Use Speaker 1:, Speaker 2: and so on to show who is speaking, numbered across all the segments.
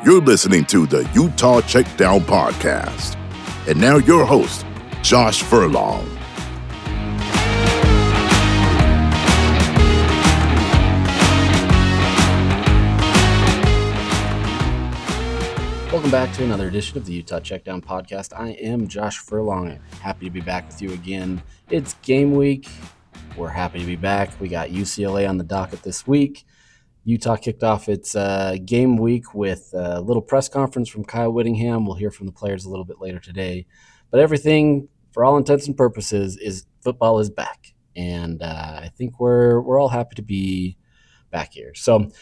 Speaker 1: You're listening to the Utah Checkdown Podcast. And now your host, Josh Furlong.
Speaker 2: Welcome back to another edition of the Utah Checkdown Podcast. I am Josh Furlong. Happy to be back with you again. It's game week. We're happy to be back. We got UCLA on the docket this week. Utah kicked off its game week with a little press conference from Kyle Whittingham. We'll hear from the players a little bit later today. But everything, for all intents and purposes, is football is back. And I think we're all happy to be back here. So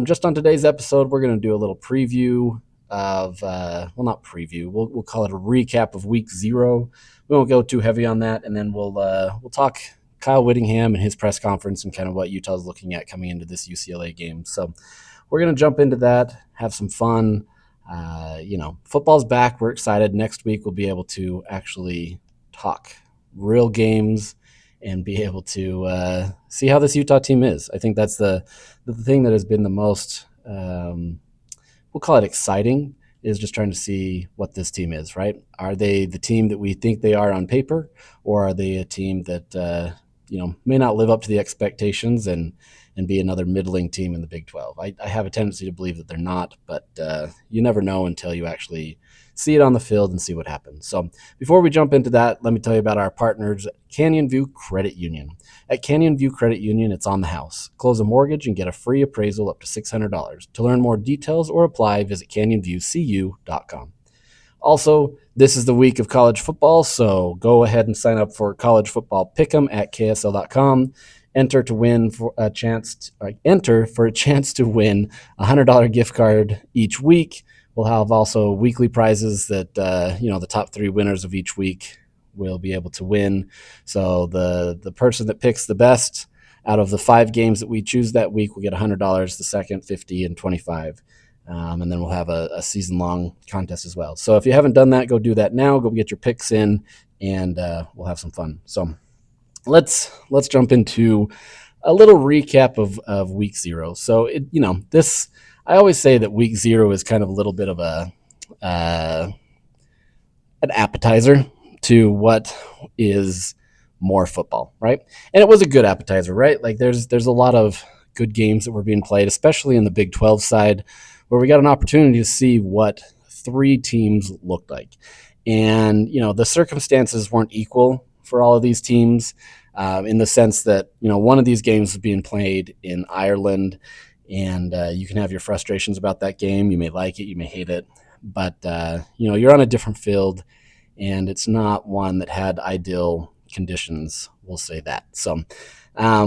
Speaker 2: just on today's episode, we're going to do a little preview of not preview. We'll call it a recap of week 0. We won't go too heavy on that, and then we'll talk Kyle Whittingham and his press conference and kind of what Utah's looking at coming into this UCLA game. So we're going to jump into that, have some fun. Football's back. We're excited. Next week we'll be able to actually talk real games and be able to see how this Utah team is. I think that's the thing that has been the most, we'll call it exciting, is just trying to see what this team is, right? Are they the team that we think they are on paper, or are they a team that may not live up to the expectations and be another middling team in the Big 12? I have a tendency to believe that they're not, but you never know until you actually see it on the field and see what happens. So before we jump into that, let me tell you about our partners, Canyon View Credit Union. At Canyon View Credit Union, it's on the house. Close a mortgage and get a free appraisal up to $600. To learn more details or apply, visit canyonviewcu.com. Also, this is the week of college football, so go ahead and sign up for college football pick'em at ksl.com. Enter for a chance to win a $100 gift card each week. We'll have also weekly prizes that the top 3 winners of each week will be able to win. So the person that picks the best out of the 5 games that we choose that week will get $100. The second, $50, and $25. And then we'll have a season-long contest as well. So if you haven't done that, go do that now. Go get your picks in, and we'll have some fun. So let's jump into a little recap of week 0. So I always say that week 0 is kind of a little bit of an appetizer to what is more football, right? And it was a good appetizer, right? Like there's a lot of good games that were being played, especially in the Big 12 side, where we got an opportunity to see what 3 teams looked like. And, the circumstances weren't equal for all of these teams in the sense that, one of these games was being played in Ireland, and you can have your frustrations about that game. You may like it, you may hate it, but, you're on a different field, and it's not one that had ideal conditions, we'll say that. So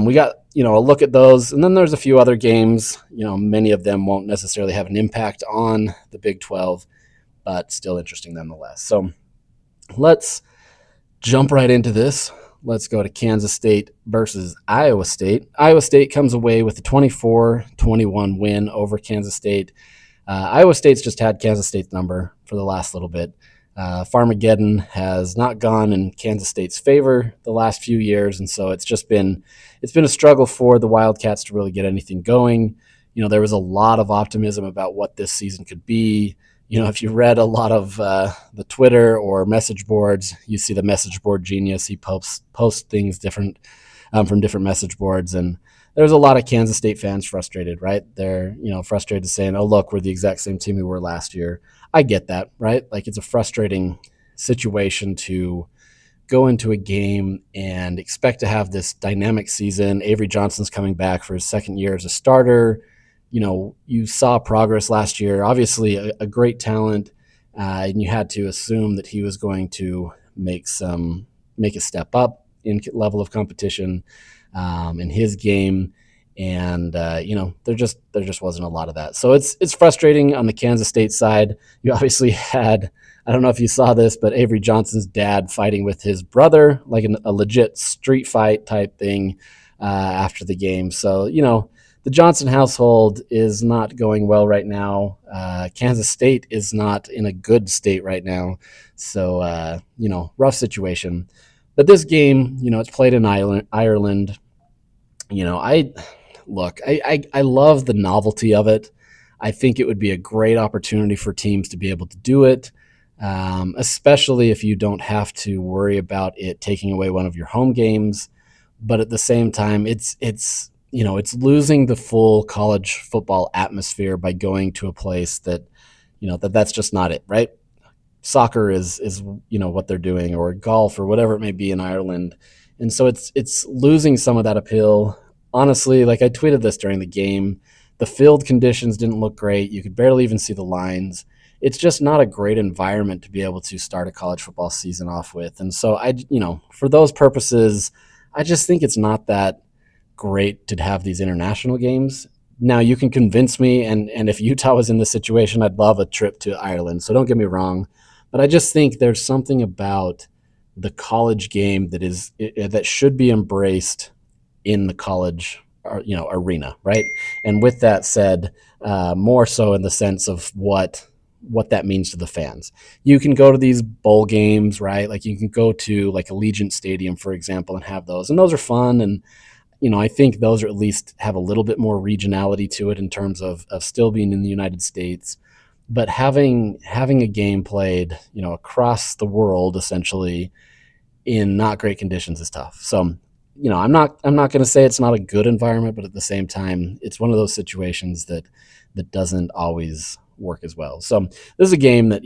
Speaker 2: we got, a look at those, and then there's a few other games. Many of them won't necessarily have an impact on the Big 12, but still interesting nonetheless. So let's jump right into this. Let's go to Kansas State versus Iowa State. Iowa State comes away with a 24-21 win over Kansas State. Iowa State's just had Kansas State's number for the last little bit. Farmageddon has not gone in Kansas State's favor the last few years, and so it's been a struggle for the Wildcats to really get anything going. There was a lot of optimism about what this season could be. If you read a lot of the Twitter or message boards, you see the message board genius. He posts things different from different message boards, and there's a lot of Kansas State fans frustrated, right? They're frustrated saying, "Oh, look, we're the exact same team we were last year." I get that, right? Like, it's a frustrating situation to go into a game and expect to have this dynamic season. Avery Johnson's coming back for his second year as a starter. You saw progress last year, obviously a great talent, and you had to assume that he was going to make a step up in level of competition in his game. And, there just wasn't a lot of that. So it's frustrating on the Kansas State side. You obviously had, I don't know if you saw this, but Avery Johnson's dad fighting with his brother, like a legit street fight type thing after the game. So, the Johnson household is not going well right now. Kansas State is not in a good state right now. So, rough situation. But this game, it's played in Ireland. I love the novelty of it. I think it would be a great opportunity for teams to be able to do it, especially if you don't have to worry about it taking away one of your home games. But at the same time, it's losing the full college football atmosphere by going to a place that, that's just not it, right? Soccer is what they're doing, or golf, or whatever it may be in Ireland. And so it's losing some of that appeal. Honestly, like I tweeted this during the game, the field conditions didn't look great. You could barely even see the lines. It's just not a great environment to be able to start a college football season off with. And so for those purposes, I just think it's not that great to have these international games. Now you can convince me, and if Utah was in this situation, I'd love a trip to Ireland. So don't get me wrong, but I just think there's something about the college game that should be embraced in the college, arena, right? And with that said, more so in the sense of what that means to the fans. You can go to these bowl games, right? Like you can go to like Allegiant Stadium, for example, and have those, and those are fun. And I think those are at least have a little bit more regionality to it in terms of still being in the United States. But having a game played, across the world essentially in not great conditions is tough. So, I'm not going to say it's not a good environment, but at the same time, it's one of those situations that doesn't always work as well. So this is a game that,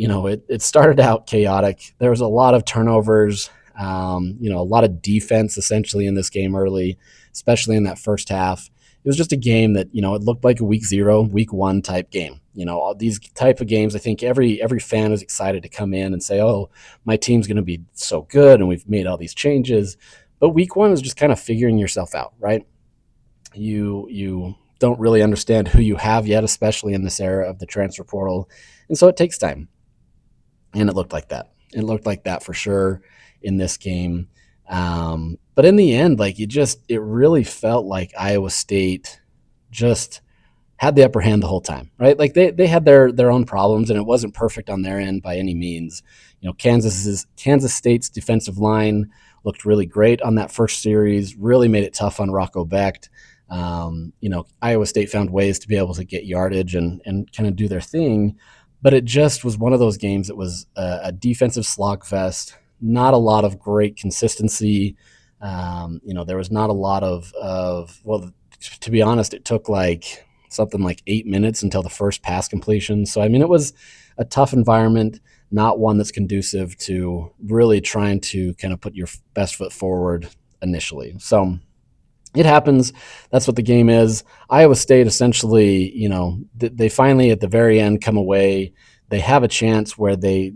Speaker 2: it started out chaotic. There was a lot of turnovers, a lot of defense essentially in this game early, especially in that first half. It was just a game that, it looked like a week 0, week 1 type game. All these type of games, I think every fan is excited to come in and say, oh, my team's going to be so good and we've made all these changes. But week 1 is just kind of figuring yourself out, right? You don't really understand who you have yet, especially in this era of the transfer portal. And so it takes time. And it looked like that. It looked like that for sure in this game. But in the end, like it really felt like Iowa State just had the upper hand the whole time, right? Like they had their own problems, and it wasn't perfect on their end by any means. Kansas State's defensive line looked really great on that first series, really made it tough on Rocco Becht. Iowa State found ways to be able to get yardage and kind of do their thing, but it just was one of those games that was a defensive slogfest, not a lot of great consistency. There was not a lot well, to be honest, it took like something like 8 minutes until the first pass completion. So, it was a tough environment, not one that's conducive to really trying to kind of put your best foot forward initially. So it happens. That's what the game is. Iowa State essentially, they finally at the very end come away. They have a chance where they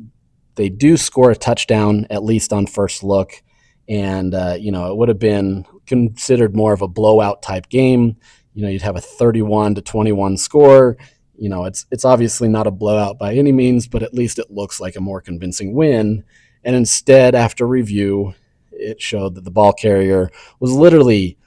Speaker 2: do score a touchdown, at least on first look. And, it would have been considered more of a blowout type game. You'd have a 31-21 score. It's obviously not a blowout by any means, but at least it looks like a more convincing win. And instead, after review, it showed that the ball carrier was literally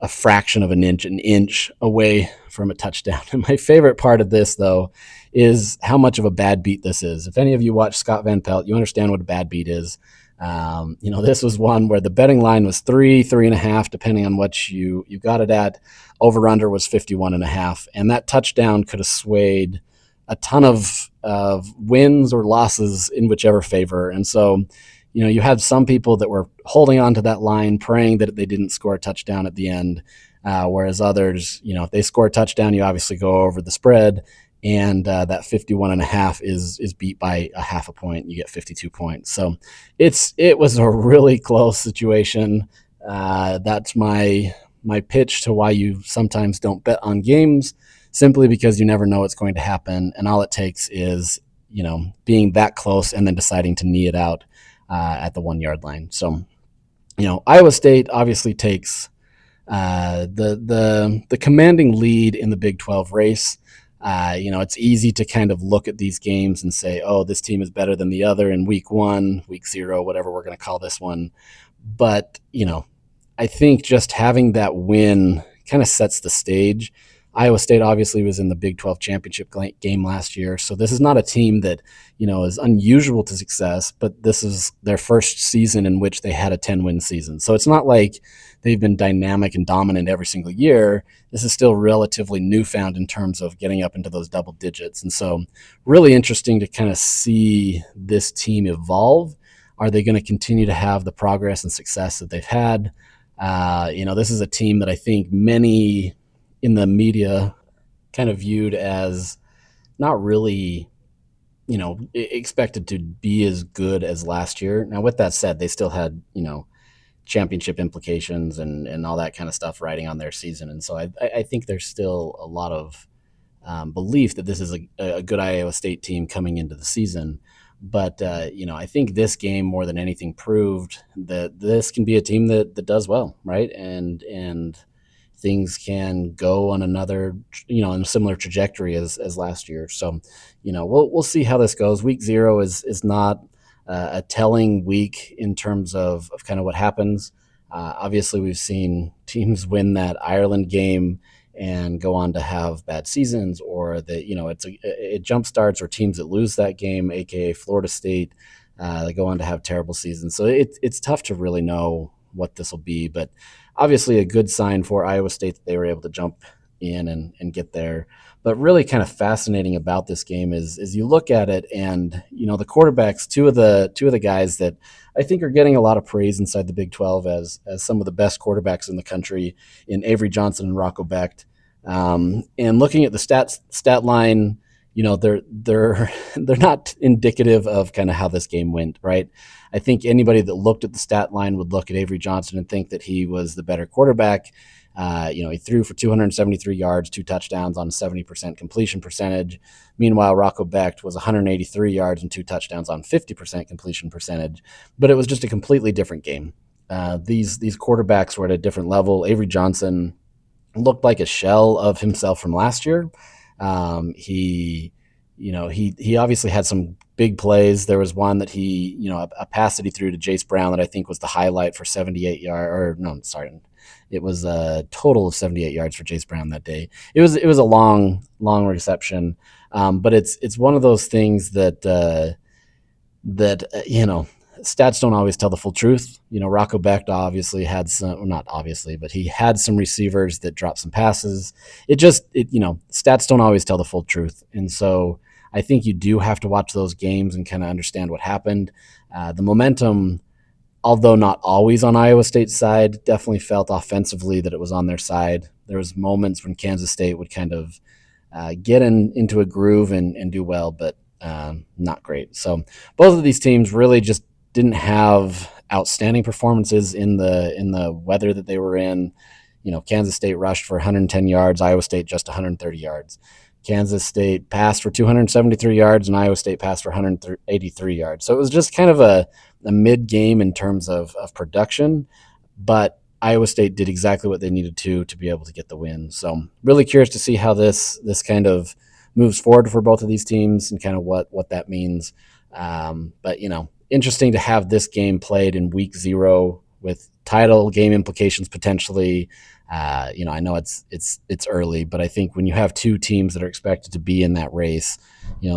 Speaker 2: a fraction of an inch away from a touchdown. And my favorite part of this, though, is how much of a bad beat this is. If any of you watch Scott Van Pelt, you understand what a bad beat is. This was one where the betting line was 3.5, depending on what you got it at. Over under was 51.5, and that touchdown could have swayed a ton of wins or losses in whichever favor. And so, you had some people that were holding on to that line, praying that they didn't score a touchdown at the end, whereas others, if they score a touchdown, you obviously go over the spread. And that 51.5 is beat by a half a point. You get 52 points. So it was a really close situation. That's my pitch to why you sometimes don't bet on games, simply because you never know what's going to happen. And all it takes is, being that close and then deciding to knee it out at the 1 yard line. So, Iowa State obviously takes the commanding lead in the Big 12 race. It's easy to kind of look at these games and say, oh, this team is better than the other in week 1, week 0, whatever we're going to call this one. But, I think just having that win kind of sets the stage. Iowa State obviously was in the Big 12 championship game last year. So this is not a team that, is unusual to success, but this is their first season in which they had a 10-win season. So it's not like they've been dynamic and dominant every single year. This is still relatively newfound in terms of getting up into those double digits. And so really interesting to kind of see this team evolve. Are they going to continue to have the progress and success that they've had? This is a team that I think many in the media kind of viewed as not really, expected to be as good as last year. Now, with that said, they still had, championship implications and all that kind of stuff riding on their season. And so I think there's still a lot of belief that this is a good Iowa State team coming into the season. But, I think this game more than anything proved that this can be a team that does well, right? And things can go on another, in a similar trajectory as last year. So, we'll see how this goes. Week 0 is not a telling week in terms of kind of what happens. Obviously, we've seen teams win that Ireland game and go on to have bad seasons, or that it jump starts, or teams that lose that game, aka Florida State, they go on to have terrible seasons. So it's tough to really know what this will be, but obviously a good sign for Iowa State that they were able to jump in and get there. But really kind of fascinating about this game is you look at it and, the quarterbacks, two of the guys that I think are getting a lot of praise inside the Big 12 as some of the best quarterbacks in the country, in Avery Johnson and Rocco Becht. And looking at the stat line, they're they're not indicative of kind of how this game went, right? I think anybody that looked at the stat line would look at Avery Johnson and think that he was the better quarterback. He threw for 273 yards, 2 touchdowns on a 70% completion percentage. Meanwhile, Rocco Becht was 183 yards and 2 touchdowns on 50% completion percentage. But it was just a completely different game. These quarterbacks were at a different level. Avery Johnson looked like a shell of himself from last year. He obviously had some big plays. There was one that a pass that he threw to Jace Brown that I think was the highlight for 78 yards. Or no, sorry, it was a total of 78 yards for Jace Brown that day. It was a long reception, but it's one of those things that stats don't always tell the full truth. Rocco Becht obviously had some, well, not obviously, but he had some receivers that dropped some passes. Stats don't always tell the full truth. And so I think you do have to watch those games and kind of understand what happened. The momentum, although not always on Iowa State's side, definitely felt offensively that it was on their side. There was moments when Kansas State would kind of get into a groove and do well, but not great. So both of these teams really just didn't have outstanding performances in the weather that they were in. Kansas State rushed for 110 yards, Iowa State just 130 yards. Kansas State passed for 273 yards, and Iowa State passed for 183 yards. So it was just kind of a mid-game in terms of production, but Iowa State did exactly what they needed to be able to get the win. So really curious to see how this kind of moves forward for both of these teams and kind of what that means. But interesting to have this game played in week 0 with title game implications potentially. I know it's early, but I think when you have two teams that are expected to be in that race,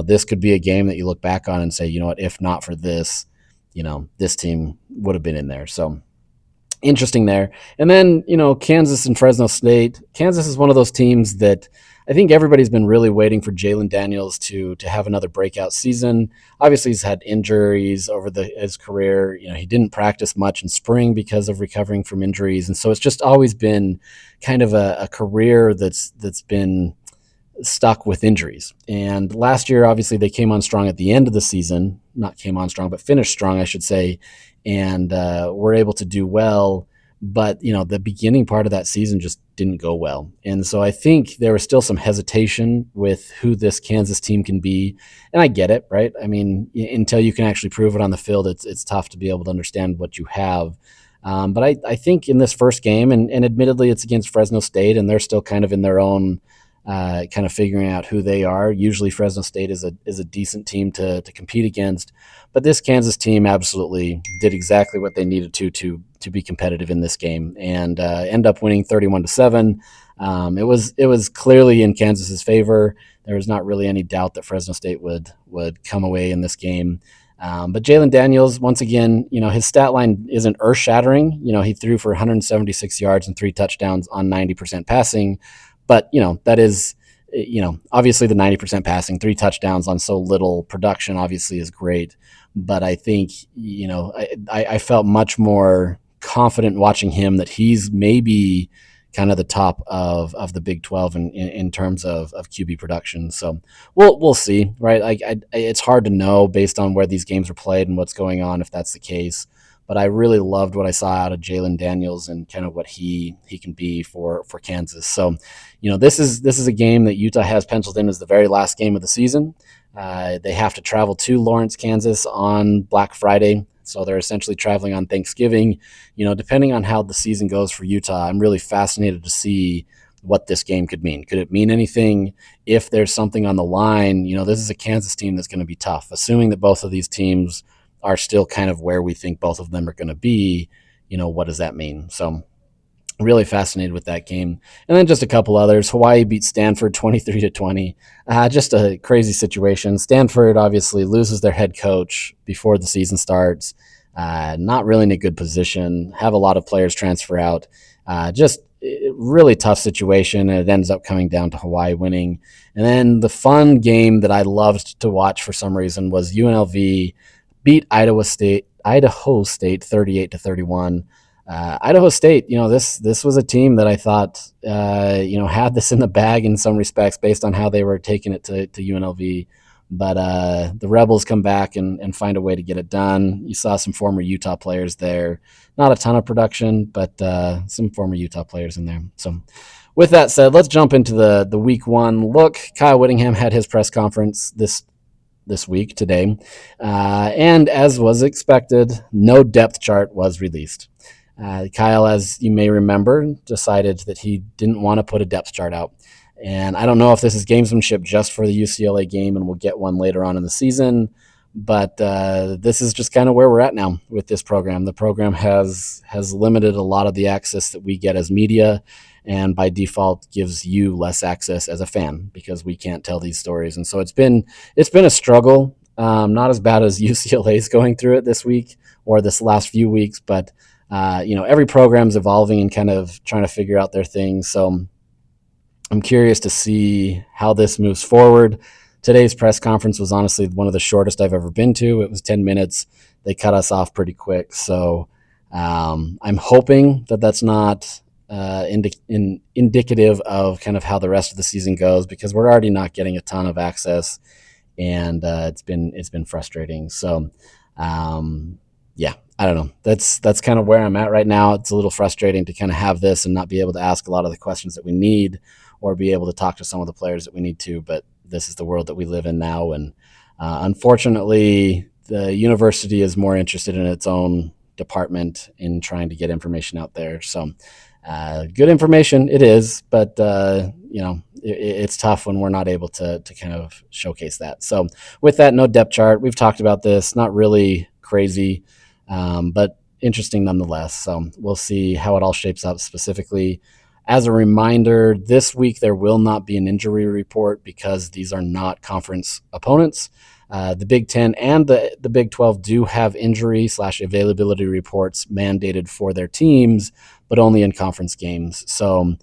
Speaker 2: this could be a game that you look back on and say, if not for this, this team would have been in there. So interesting there. And then, Kansas and Fresno State. Kansas is one of those teams that I think everybody's been really waiting for Jalen Daniels to have another breakout season. Obviously, he's had injuries over his career. He didn't practice much in spring because of recovering from injuries. And so it's just always been kind of a career that's been stuck with injuries. And last year, obviously, they came on strong at the end of the season. Not came on strong, but finished strong, I should say, and were able to do well. But, the beginning part of that season just didn't go well. And so I think there was still some hesitation with who this Kansas team can be. And I get it, right? I mean, until you can actually prove it on the field, it's tough to be able to understand what you have. But I think in this first game, and admittedly it's against Fresno State, and they're still kind of in their own kind of figuring out who they are. Usually Fresno State is a decent team to compete against. But this Kansas team absolutely did exactly what they needed to be competitive in this game and end up winning 31-7. It was clearly in Kansas's favor. There was not really any doubt that Fresno State would come away in this game. But Jalen Daniels, once again, his stat line isn't earth shattering. He threw for 176 yards and 3 touchdowns on 90% passing. But, that is, obviously the 90% passing, 3 touchdowns on so little production obviously is great. But I think, I felt much more confident watching him that he's maybe kind of the top of the Big 12 in terms of QB production. So we'll see, right? It's hard to know based on where these games are played and what's going on if that's the case. But I really loved what I saw out of Jalen Daniels and kind of what he can be for Kansas. So, this is a game that Utah has penciled in as the very last game of the season. They have to travel to Lawrence, Kansas on Black Friday. So they're essentially traveling on Thanksgiving. Depending on how the season goes for Utah, I'm really fascinated to see what this game could mean. Could it mean anything if there's something on the line? This is a Kansas team that's going to be tough. Assuming that both of these teams are still kind of where we think both of them are going to be, what does that mean? So really fascinated with that game. And then just a couple others. Hawaii beat Stanford 23-20. Just a crazy situation. Stanford obviously loses their head coach before the season starts. Not really in a good position. Have a lot of players transfer out. Just really tough situation, and it ends up coming down to Hawaii winning. And then the fun game that I loved to watch for some reason was UNLV beat Idaho State 38-31. Idaho State, this was a team that I thought, had this in the bag in some respects based on how they were taking it to UNLV. But the Rebels come back and find a way to get it done. You saw some former Utah players there. Not a ton of production, but some former Utah players in there. So with that said, let's jump into the week one look. Kyle Whittingham had his press conference this week today. And as was expected, no depth chart was released. Kyle, as you may remember, decided that he didn't want to put a depth chart out. And I don't know if this is gamesmanship just for the UCLA game, and we'll get one later on in the season. But this is just kind of where we're at now with this program. The program has limited a lot of the access that we get as media, and by default gives you less access as a fan because we can't tell these stories. And so it's been a struggle. Not as bad as UCLA is going through it this week or this last few weeks, but every program's evolving and kind of trying to figure out their things. So I'm curious to see how this moves forward. Today's press conference was honestly one of the shortest I've ever been to. It was 10 minutes. They cut us off pretty quick. So I'm hoping that that's not indicative of kind of how the rest of the season goes, because we're already not getting a ton of access, and it's been frustrating. So yeah, I don't know. That's kind of where I'm at right now. It's a little frustrating to kind of have this and not be able to ask a lot of the questions that we need or be able to talk to some of the players that we need to, but this is the world that we live in now. And unfortunately, the university is more interested in its own department in trying to get information out there. So good information it is, but it's tough when we're not able to kind of showcase that. So with that, no depth chart. We've talked about this, not really crazy, but interesting nonetheless. So we'll see how it all shapes up specifically. As a reminder, this week there will not be an injury report because these are not conference opponents. The Big Ten and the Big 12 do have injury/availability reports mandated for their teams, but only in conference games. So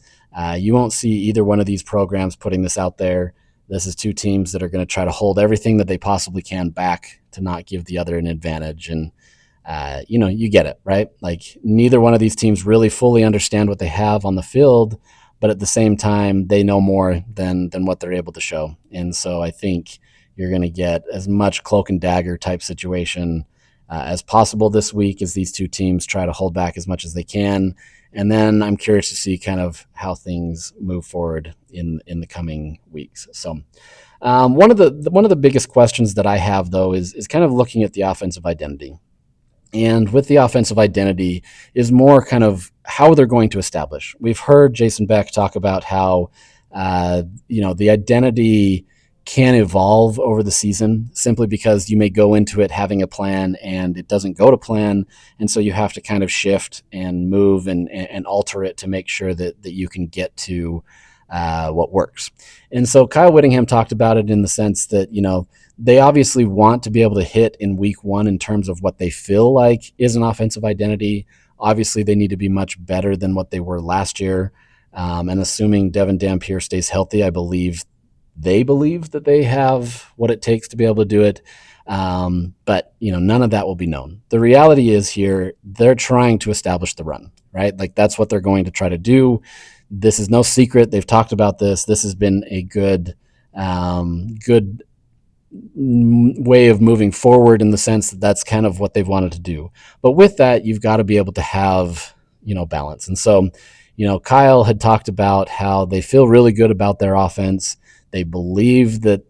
Speaker 2: you won't see either one of these programs putting this out there. This is two teams that are going to try to hold everything that they possibly can back to not give the other an advantage. And you get it, right? Like neither one of these teams really fully understand what they have on the field, but at the same time, they know more than what they're able to show. And so I think you're going to get as much cloak and dagger type situation as possible this week as these two teams try to hold back as much as they can. And then I'm curious to see kind of how things move forward in the coming weeks. So one of the biggest questions that I have, though, is kind of looking at the offensive identity. And with the offensive identity is more kind of how they're going to establish. We've heard Jason Beck talk about how, the identity can evolve over the season simply because you may go into it having a plan and it doesn't go to plan. And so you have to kind of shift and move and alter it to make sure that you can get to what works. And so Kyle Whittingham talked about it in the sense that, they obviously want to be able to hit in week one in terms of what they feel like is an offensive identity. Obviously, they need to be much better than what they were last year. And assuming Devin Dampier stays healthy, I believe they believe that they have what it takes to be able to do it. But none of that will be known. The reality is here, they're trying to establish the run, right? Like that's what they're going to try to do. This is no secret. They've talked about this. This has been a good way of moving forward in the sense that that's kind of what they've wanted to do. But with that, you've got to be able to have, balance. And so, Kyle had talked about how they feel really good about their offense. They believe that,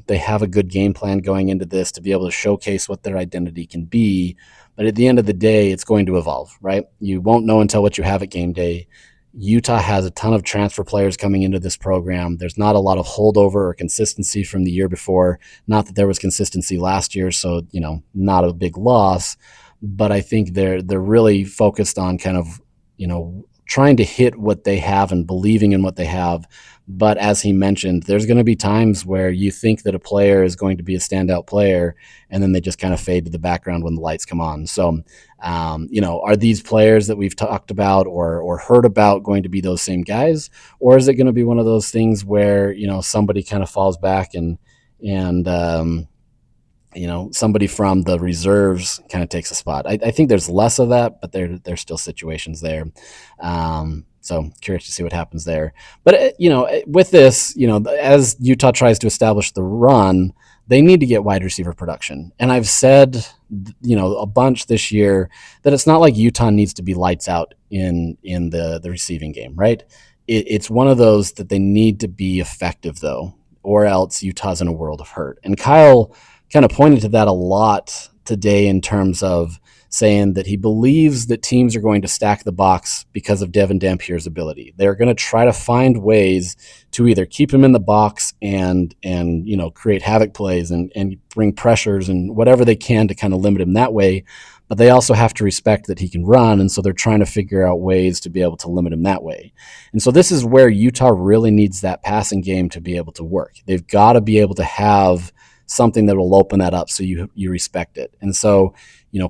Speaker 2: they have a good game plan going into this to be able to showcase what their identity can be. But at the end of the day, it's going to evolve, right? You won't know until what you have at game day. Utah has a ton of transfer players coming into this program. There's not a lot of holdover or consistency from the year before. Not that there was consistency last year, so not a big loss. But I think they're really focused on kind of trying to hit what they have and believing in what they have. But as he mentioned, there's going to be times where you think that a player is going to be a standout player, and then they just kind of fade to the background when the lights come on. So, are these players that we've talked about or heard about going to be those same guys? Or is it going to be one of those things where, somebody kind of falls back and somebody from the reserves kind of takes a spot. I think there's less of that, but there's still situations there. So curious to see what happens there. But, with this, as Utah tries to establish the run, they need to get wide receiver production. And I've said, a bunch this year that it's not like Utah needs to be lights out in the receiving game, right? It's one of those that they need to be effective, though, or else Utah's in a world of hurt. And Kyle kind of pointed to that a lot today in terms of saying that he believes that teams are going to stack the box because of Devin Dampier's ability. They're going to try to find ways to either keep him in the box and create havoc plays and bring pressures and whatever they can to kind of limit him that way. But they also have to respect that he can run, and so they're trying to figure out ways to be able to limit him that way. And so this is where Utah really needs that passing game to be able to work. They've got to be able to have something that will open that up so you respect it. And so,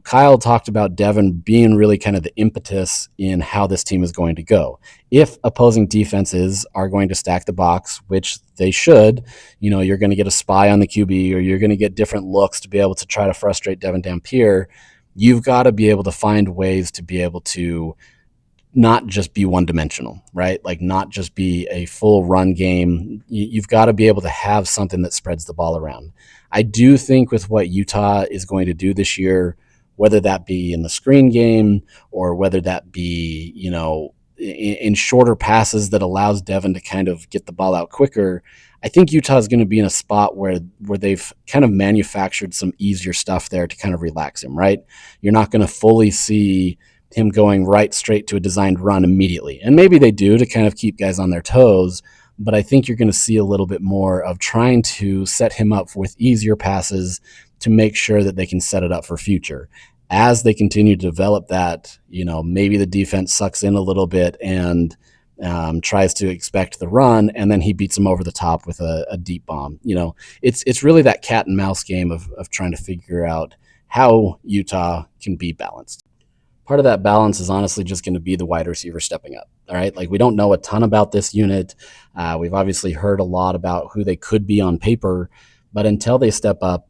Speaker 2: Kyle talked about Devin being really kind of the impetus in how this team is going to go. If opposing defenses are going to stack the box, which they should, you're going to get a spy on the QB or you're going to get different looks to be able to try to frustrate Devin Dampier. You've got to be able to find ways to be able to not just be one-dimensional, right? Like not just be a full run game. You've got to be able to have something that spreads the ball around. I do think with what Utah is going to do this year, whether that be in the screen game or whether that be, in shorter passes that allows Devin to kind of get the ball out quicker, I think Utah is going to be in a spot where they've kind of manufactured some easier stuff there to kind of relax him, right? You're not going to fully see him going right straight to a designed run immediately. And maybe they do to kind of keep guys on their toes, but I think you're going to see a little bit more of trying to set him up with easier passes to make sure that they can set it up for future. As they continue to develop that, maybe the defense sucks in a little bit and tries to expect the run, and then he beats them over the top with a deep bomb. It's really that cat and mouse game of trying to figure out how Utah can be balanced. Part of that balance is honestly just going to be the wide receiver stepping up. All right. Like we don't know a ton about this unit. We've obviously heard a lot about who they could be on paper, but until they step up,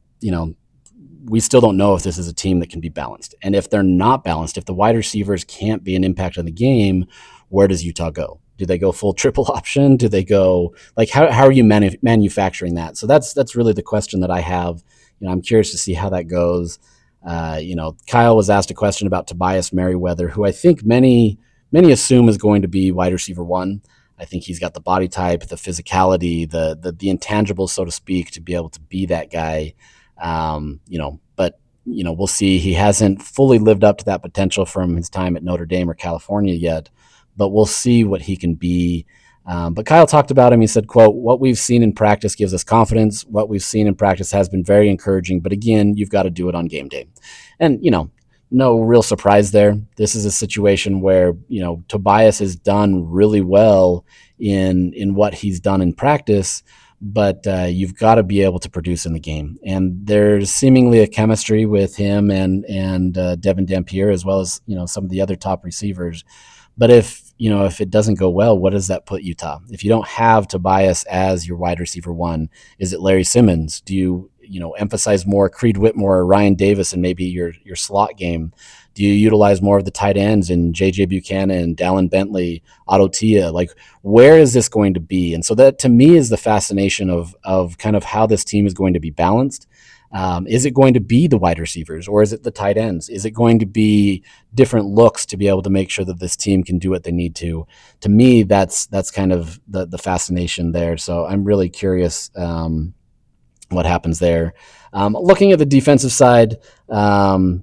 Speaker 2: we still don't know if this is a team that can be balanced. And if they're not balanced, if the wide receivers can't be an impact on the game, where does Utah go? Do they go full triple option? Do they go like how are you manufacturing that? So that's really the question that I have. I'm curious to see how that goes. Kyle was asked a question about Tobias Merriweather, who I think many assume is going to be wide receiver one. I think he's got the body type, the physicality, the intangibles, so to speak, to be able to be that guy. But we'll see. He hasn't fully lived up to that potential from his time at Notre Dame or California yet, but we'll see what he can be But Kyle talked about him. He said, quote, "What we've seen in practice gives us confidence. What we've seen in practice has been very encouraging. But again, you've got to do it on game day." And, no real surprise there. This is a situation where, Tobias has done really well in what he's done in practice, but you've got to be able to produce in the game. And there's seemingly a chemistry with him and Devin Dampier, as well as, some of the other top receivers. But if it doesn't go well, what does that put Utah? If you don't have Tobias as your wide receiver one, is it Larry Simmons? Do you emphasize more Creed Whitmore or Ryan Davis and maybe your slot game? Do you utilize more of the tight ends in J.J. Buchanan, Dallin Bentley, Otto Tia? Like, where is this going to be? And so that, to me, is the fascination of kind of how this team is going to be balanced. Is it going to be the wide receivers, or is it the tight ends? Is it going to be different looks to be able to make sure that this team can do what they need to? To me, that's kind of the fascination there. So I'm really curious what happens there. Looking at the defensive side, Kyle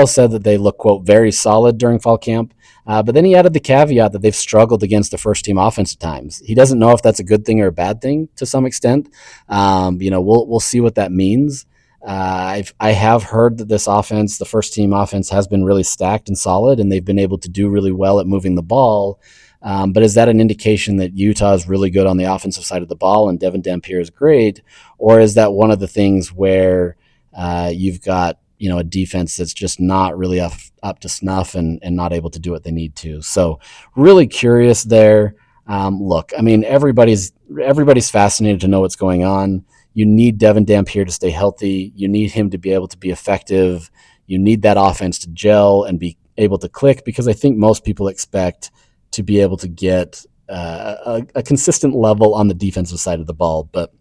Speaker 2: said that they look, quote, very solid during fall camp. But then he added the caveat that they've struggled against the first team offense at times. He doesn't know if that's a good thing or a bad thing to some extent. We'll see what that means. I have heard that this offense, the first team offense, has been really stacked and solid, and they've been able to do really well at moving the ball. But is that an indication that Utah is really good on the offensive side of the ball and Devin Dampier is great? Or is that one of the things where you've got a defense that's just not really up to snuff and not able to do what they need to? So really curious there. Look, I mean, everybody's fascinated to know what's going on. You need Devin Dampier to stay healthy. You need him to be able to be effective. You need that offense to gel and be able to click, because I think most people expect to be able to get a consistent level on the defensive side of the ball, but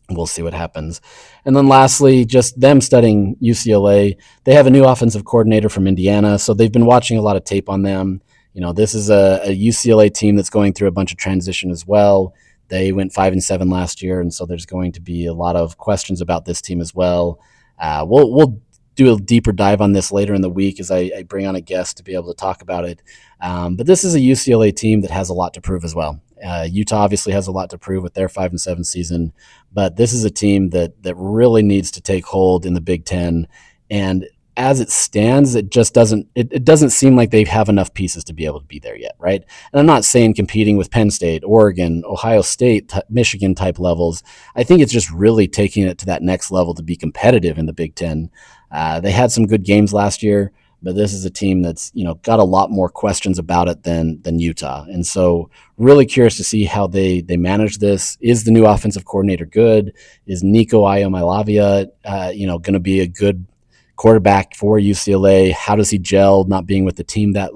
Speaker 2: we'll see what happens. And then lastly, just them studying UCLA. They have a new offensive coordinator from Indiana, so they've been watching a lot of tape on them. This is a UCLA team that's going through a bunch of transition as well. They went 5-7 last year, and so there's going to be a lot of questions about this team as well. We'll do a deeper dive on this later in the week as I bring on a guest to be able to talk about it. But this is a UCLA team that has a lot to prove as well. Utah obviously has a lot to prove with their 5-7 season, but this is a team that really needs to take hold in the Big Ten. And as it stands, it just doesn't seem like they have enough pieces to be able to be there yet, right? And I'm not saying competing with Penn State, Oregon, Ohio State, Michigan type levels. I think it's just really taking it to that next level to be competitive in the Big Ten. They had some good games last year, but this is a team that's got a lot more questions about it than Utah. And so really curious to see how they manage this. Is the new offensive coordinator good? Is Nico Iamaleava going to be a good quarterback for UCLA? How does he gel not being with the team that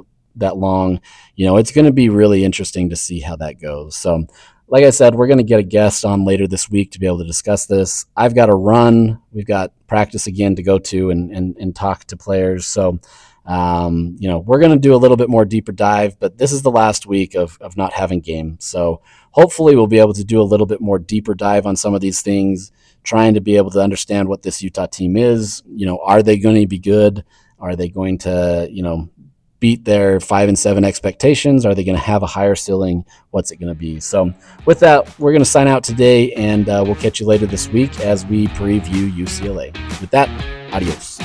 Speaker 2: long? It's going to be really interesting to see how that goes. So like I said, we're going to get a guest on later this week to be able to discuss this. I've got to run. We've got practice again to go to and talk to players. So, we're going to do a little bit more deeper dive, but this is the last week of not having games. So hopefully we'll be able to do a little bit more deeper dive on some of these things, trying to be able to understand what this Utah team is. Are they going to be good? Are they going to, beat their 5-7 expectations? Are they going to have a higher ceiling? What's it going to be? So with that, we're going to sign out today, and we'll catch you later this week as we preview UCLA. With that, adios.